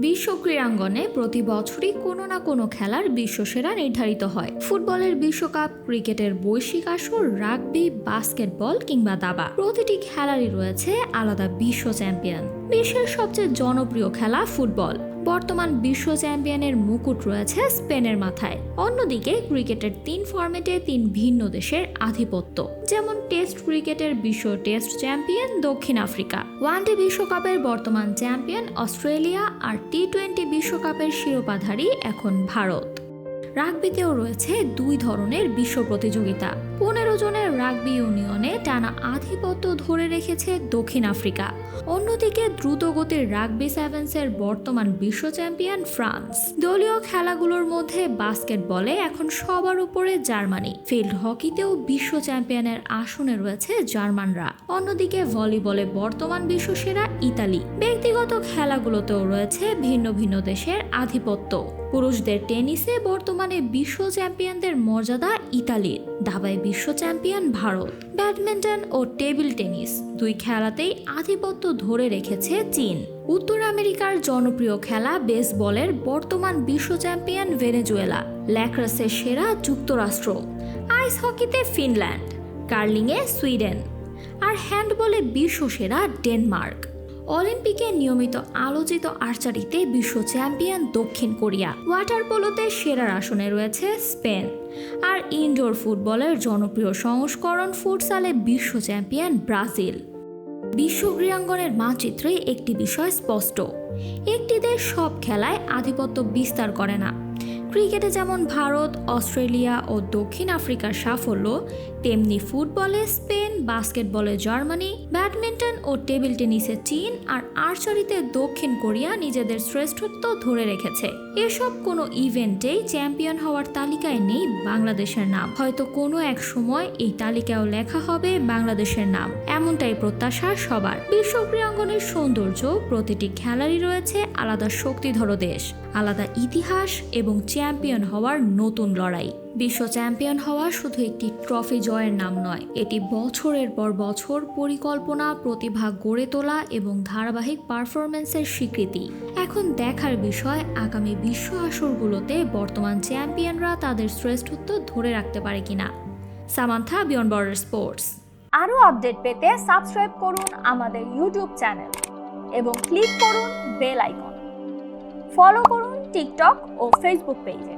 বিশ্ব ক্রীড়াঙ্গনে প্রতি বছরই কোনো না কোনো খেলার বিশ্বসেরা নির্ধারিত হয়। ফুটবলের বিশ্বকাপ, ক্রিকেটের বৈশ্বিক আসর, রাগবি, বাস্কেটবল কিংবা দাবা, প্রতিটি খেলারই রয়েছে আলাদা বিশ্ব চ্যাম্পিয়ন। বিশ্বের সবচেয়ে জনপ্রিয় খেলা ফুটবল। বর্তমান বিশ্ব চ্যাম্পিয়নের মুকুট রয়েছে স্পেনের মাথায়। অন্যদিকে ক্রিকেটের 3 ফরম্যাটে 3 ভিন্ন দেশের আধিপত্য, যেমন টেস্ট ক্রিকেটের বিশ্ব টেস্ট চ্যাম্পিয়ন দক্ষিণ আফ্রিকা, ওয়ানডে বিশ্বকাপের বর্তমান চ্যাম্পিয়ন অস্ট্রেলিয়া, আর টি-20 বিশ্বকাপের শিরোপাধারী এখন ভারত। রাগবিতেও রয়েছে 2 ধরনের বিশ্ব প্রতিযোগিতা। 15 জনের রাগবি ইউনিয়নে টানা আধিপত্য ধরে রেখেছে দক্ষিণ আফ্রিকা। অন্যদিকে দ্রুতগতির রাগবি সেভেন্সের বর্তমান বিশ্ব চ্যাম্পিয়ন ফ্রান্স। দলীয় খেলাগুলোর মধ্যে বাস্কেটবলে এখন সবার উপরে জার্মানি। ফিল্ড হকিতেও বিশ্ব চ্যাম্পিয়নের আসনে রয়েছে জার্মানরা। অন্যদিকে ভলিবলে বর্তমান বিশ্বসেরা ইতালি। ব্যক্তিগত খেলাগুলোতেও রয়েছে ভিন্ন ভিন্ন দেশের আধিপত্য। পুরুষদের টেনিসে বর্তমানে বিশ্ব চ্যাম্পিয়নদের মর্যাদা ইতালির, দাবায় বিশ্ব চ্যাম্পিয়ন ভারত। ব্যাডমিন্টন ও টেবিল টেনিস 2 খেলাতেই আধিপত্য ধরে রেখেছে চীন। উত্তর আমেরিকার জনপ্রিয় খেলা বেসবলের বর্তমান বিশ্ব চ্যাম্পিয়ন ভেনেজুয়েলা। ল্যাক্রসের সেরা যুক্তরাষ্ট্র। আইস হকিতে ফিনল্যান্ড। কার্লিংয়ে সুইডেন। আর হ্যান্ডবলে বিশ্বসেরা ডেনমার্ক। অলিম্পিকে নিয়মিত আলোচিত আর্চারিতে বিশ্ব চ্যাম্পিয়ন দক্ষিণ কোরিয়া। ওয়াটার পোলোতে সেরার আসনে রয়েছে স্পেন। আর ইনডোর ফুটবলের জনপ্রিয় সংস্করণ ফুটসালে বিশ্ব চ্যাম্পিয়ন ব্রাজিল। বিশ্ব ক্রীড়াঙ্গনের মানচিত্রে একটি বিষয় স্পষ্ট: একটি দেশ সব খেলায় আধিপত্য বিস্তার করে না। ক্রিকেটে যেমন ভারত, অস্ট্রেলিয়া ও দক্ষিণ আফ্রিকার সাফল্য, তেমনি ফুটবলে স্পেন, বাস্কেটবলে জার্মানি, ব্যাডমিন্টন ও টেবিল টেনিসে চীন, আর আর্চারিতে দক্ষিণ কোরিয়া নিজেদের শ্রেষ্ঠত্ব ধরে রেখেছে। এসব কোনো ইভেন্টেই চ্যাম্পিয়ন হওয়ার তালিকায় নেই বাংলাদেশের নাম। হয়তো কোনো এক সময় এই তালিকায়ও লেখা হবে বাংলাদেশের নাম, এমনটাই প্রত্যাশা সবার। বিশ্ব ক্রীড়াঙ্গনের সৌন্দর্য, প্রতিটি খেলারই রয়েছে আলাদা শক্তিধর দেশ, আলাদা ইতিহাস এবং চ্যাম্পিয়ন হওয়ার নতুন লড়াই। বিশ্ব চ্যাম্পিয়ন হওয়া শুধু একটি ট্রফি জয়ের নাম নয়, এটি বছরের পর বছর পরিকল্পনা, প্রতিভা গড়ে তোলা এবং ধারাবাহিক পারফরম্যান্সের স্বীকৃতি। এখন দেখার বিষয় আগামী বিশ্ব আসরগুলোতে বর্তমান চ্যাম্পিয়নরা তাদের শ্রেষ্ঠত্ব ধরে রাখতে পারে কিনা। Samantha, beyond border sports. আরও আপডেট পেতে সাবস্ক্রাইব করুন আমাদের ইউটিউব চ্যানেল এবং ক্লিক করুন বেল আইকন। ফলো করুন টিকটক ও ফেসবুক পেজে।